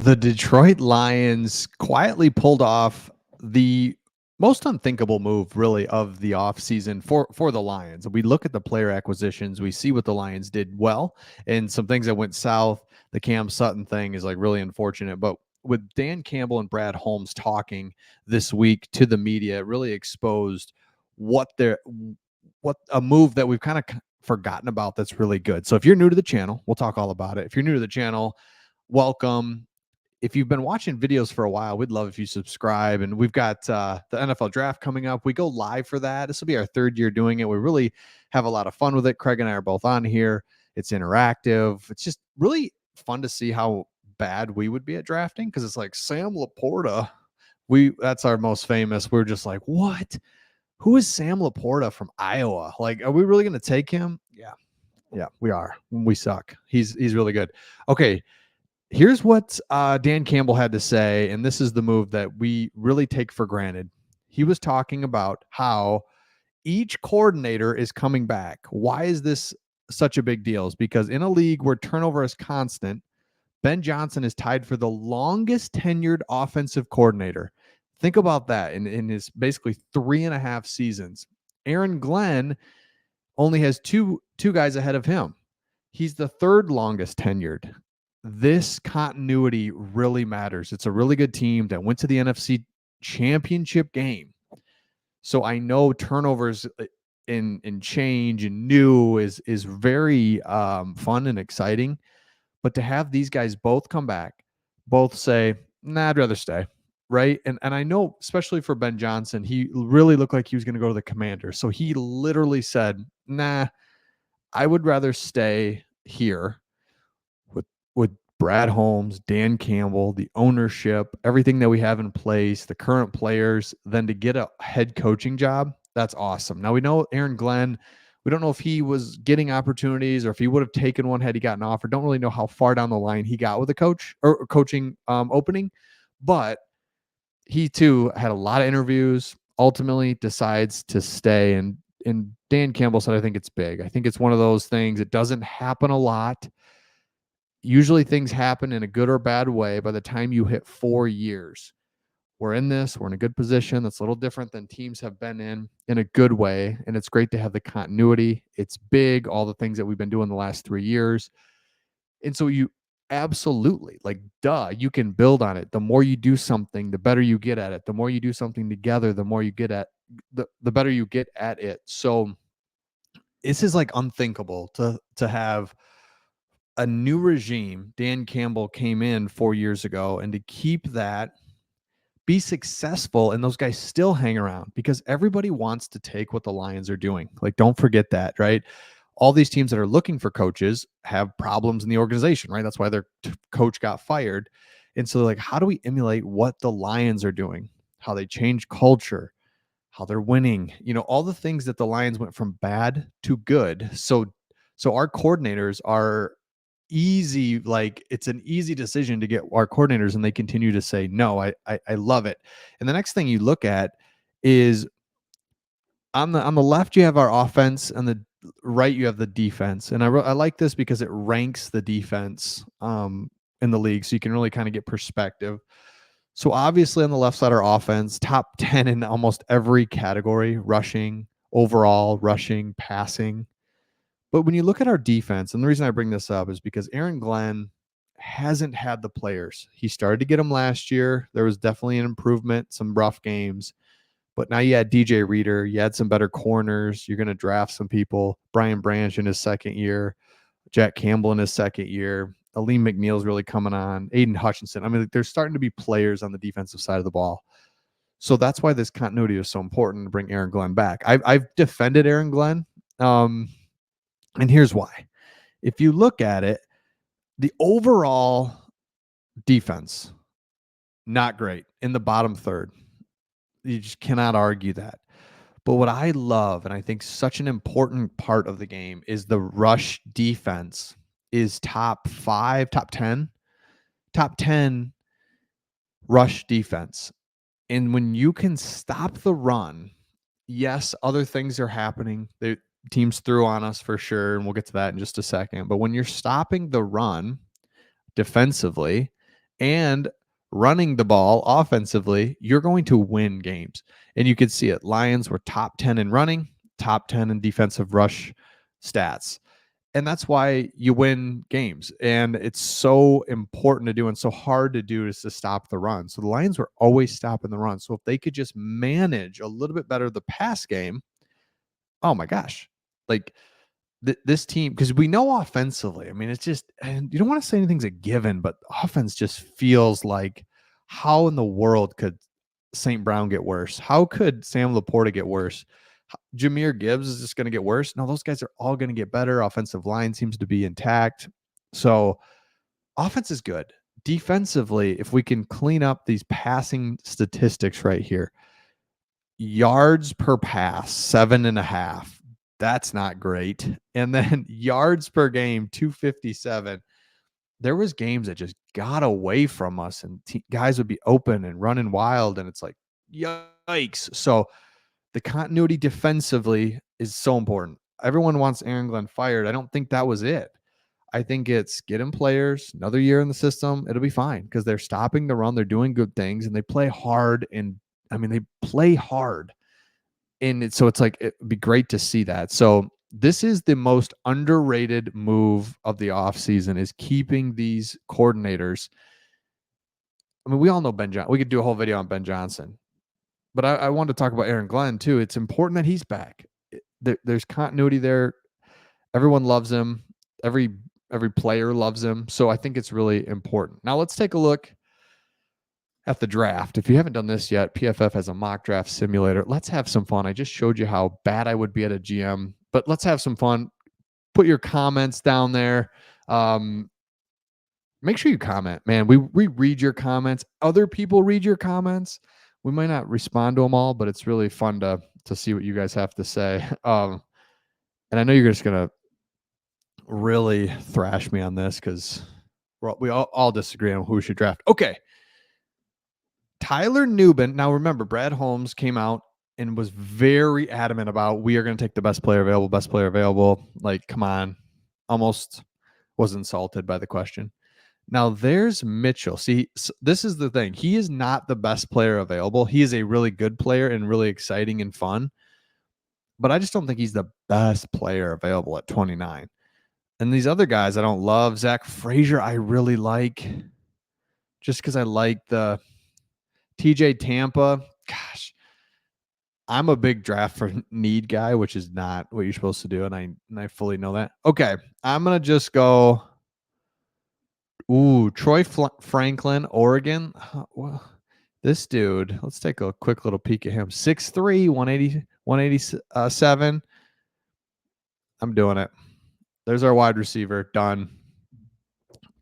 The Detroit Lions quietly pulled off the most unthinkable move, really, of the offseason for the Lions. We look at the player acquisitions, we see what the Lions did well, and some things that went south. The Cam Sutton thing is like really unfortunate, but with Dan Campbell and Brad Holmes talking this week to the media, it really exposed what a move that we've kind of forgotten about that's really good. So if you're new to the channel, we'll talk all about it. If you're new to the channel, welcome. If you've been watching videos for a while, we'd love if you subscribe. And we've got the NFL draft coming up. We go live for that. This will be our third year doing it. We really have a lot of fun with it. Craig and I are both on here. It's interactive. It's just really fun to see how bad we would be at drafting, because it's like Sam Laporta. That's our most famous. We're just like, what? Who is Sam Laporta from Iowa? Like, are we really going to take him? Yeah, we are. We suck. He's really good. Okay. Here's what Dan Campbell had to say, and this is the move that we really take for granted. He was talking about how each coordinator is coming back. Why is this such a big deal? It's because in a league where turnover is constant, Ben Johnson is tied for the longest tenured offensive coordinator. Think about that in his basically 3.5 seasons. Aaron Glenn only has two guys ahead of him. He's the third longest tenured. This continuity really matters. It's a really good team that went to the NFC Championship game. So I know turnovers in change and new is very fun and exciting. But to have these guys both come back, both say, nah, I'd rather stay. Right. And I know, especially for Ben Johnson, he really looked like he was going to go to the Commanders. So he literally said, nah, I would rather stay here with Brad Holmes, Dan Campbell, the ownership, everything that we have in place, the current players, than to get a head coaching job. That's awesome. Now we know Aaron Glenn. We don't know if he was getting opportunities or if he would have taken one had he gotten offered. Don't really know how far down the line he got with a coach or coaching opening, but he too had a lot of interviews. Ultimately, decides to stay, and Dan Campbell said, "I think it's big. I think it's one of those things. It doesn't happen a lot. Usually things happen in a good or bad way by the time you hit 4 years. We're in a good position. That's a little different than teams have been in a good way. And it's great to have the continuity. It's big, all the things that we've been doing the last 3 years. And so you absolutely, like, duh, you can build on it. The more you do something, the better you get at it. The more you do something together, the more you get at the better you get at it. So this is like unthinkable to have a new regime. Dan Campbell came in 4 years ago, and to keep that, be successful, and those guys still hang around because everybody wants to take what the Lions are doing. Like, don't forget that, right? All these teams that are looking for coaches have problems in the organization, right? That's why their coach got fired. And so, like, how do we emulate what the Lions are doing? How they change culture, how they're winning, all the things that the Lions went from bad to good. So our coordinators are easy. Like, it's an easy decision to get our coordinators, and they continue to say, no, I love it. And the next thing you look at is on the left, you have our offense, and the right, you have the defense. And I like this because it ranks the defense in the league. So you can really kind of get perspective. So obviously on the left side, our offense, top 10 in almost every category: rushing, overall, rushing, passing. But when you look at our defense, and the reason I bring this up is because Aaron Glenn hasn't had the players. He started to get them last year. There was definitely an improvement, some rough games. But now you had DJ Reader, you had some better corners. You're going to draft some people. Brian Branch in his second year, Jack Campbell in his second year. Aleem McNeil's really coming on. Aiden Hutchinson. I mean, there's starting to be players on the defensive side of the ball. So that's why this continuity is so important to bring Aaron Glenn back. I've defended Aaron Glenn. And here's why. If you look at it, the overall defense, not great, in the bottom third. You just cannot argue that. But what I love, and I think such an important part of the game, is the rush defense is top 10 rush defense. And when you can stop the run, yes, other things are happening. The teams threw on us for sure, and we'll get to that in just a second. But when you're stopping the run defensively, and running the ball offensively, you're going to win games. And you could see it. Lions were top 10 in running, top 10 in defensive rush stats. And that's why you win games. And it's so important to do and so hard to do is to stop the run. So the Lions were always stopping the run. So if they could just manage a little bit better the pass game, oh my gosh. Like this team, because we know offensively, I mean, it's just, and you don't want to say anything's a given, but offense just feels like, how in the world could St. Brown get worse? How could Sam Laporta get worse? Jahmyr Gibbs is just going to get worse. No, those guys are all going to get better. Offensive line seems to be intact. So offense is good. Defensively, if we can clean up these passing statistics right here, yards per pass, 7.5. That's not great. And then yards per game, 257. There was games that just got away from us and guys would be open and running wild. And it's like, yikes. So the continuity defensively is so important. Everyone wants Aaron Glenn fired. I don't think that was it. I think it's get him players, another year in the system. It'll be fine because they're stopping the run. They're doing good things and they play hard. And I mean, they play hard. And so it's like, it'd be great to see that. So this is the most underrated move of the offseason is keeping these coordinators. I mean, we all know Ben Johnson. We could do a whole video on Ben Johnson. But I wanted to talk about Aaron Glenn too. It's important that he's back. There's continuity there. Everyone loves him. Every player loves him. So I think it's really important. Now let's take a look at the draft. If you haven't done this yet, PFF has a mock draft simulator. Let's have some fun. I just showed you how bad I would be at a GM, but let's have some fun. Put your comments down there. Make sure you comment, man. We read your comments. Other people read your comments. We might not respond to them all, but it's really fun to see what you guys have to say. And I know you're just gonna really thrash me on this because we all disagree on who we should draft. Okay. Tyler Nubin. Now remember, Brad Holmes came out and was very adamant about we are going to take the best player available. Like, come on. Almost was insulted by the question. Now there's Mitchell. See, this is the thing. He is not the best player available. He is a really good player and really exciting and fun. But I just don't think he's the best player available at 29. And these other guys I don't love. Zach Frazier I really like just because I like the TJ Tampa. Gosh, I'm a big draft for need guy, which is not what you're supposed to do. And I fully know that. Okay. I'm going to just go. Ooh, Troy Franklin, Oregon. Well, this dude, let's take a quick little peek at him. 6'3", 187. I'm doing it. There's our wide receiver. Done.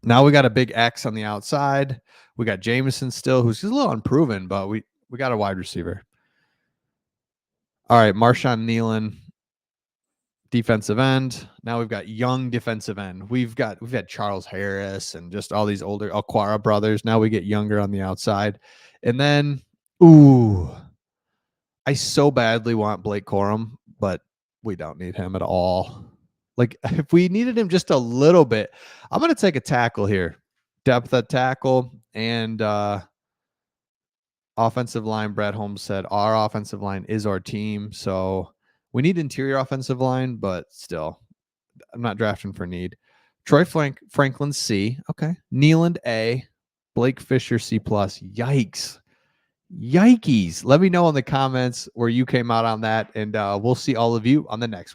Now we got a big X on the outside. We got Jameson still, who's a little unproven, but we got a wide receiver. All right, Marshawn Nealon, defensive end. Now we've got young defensive end. We've had Charles Harris and just all these older Aquara brothers. Now we get younger on the outside. And then, ooh, I so badly want Blake Corum, but we don't need him at all. Like, if we needed him just a little bit, I'm going to take a tackle here. Depth at tackle and offensive line. Brad Holmes said our offensive line is our team. So we need interior offensive line, but still, I'm not drafting for need. Troy Franklin, C. Okay. Nealand, A. Blake Fisher, C+. Yikes. Yikes. Let me know in the comments where you came out on that, and we'll see all of you on the next one.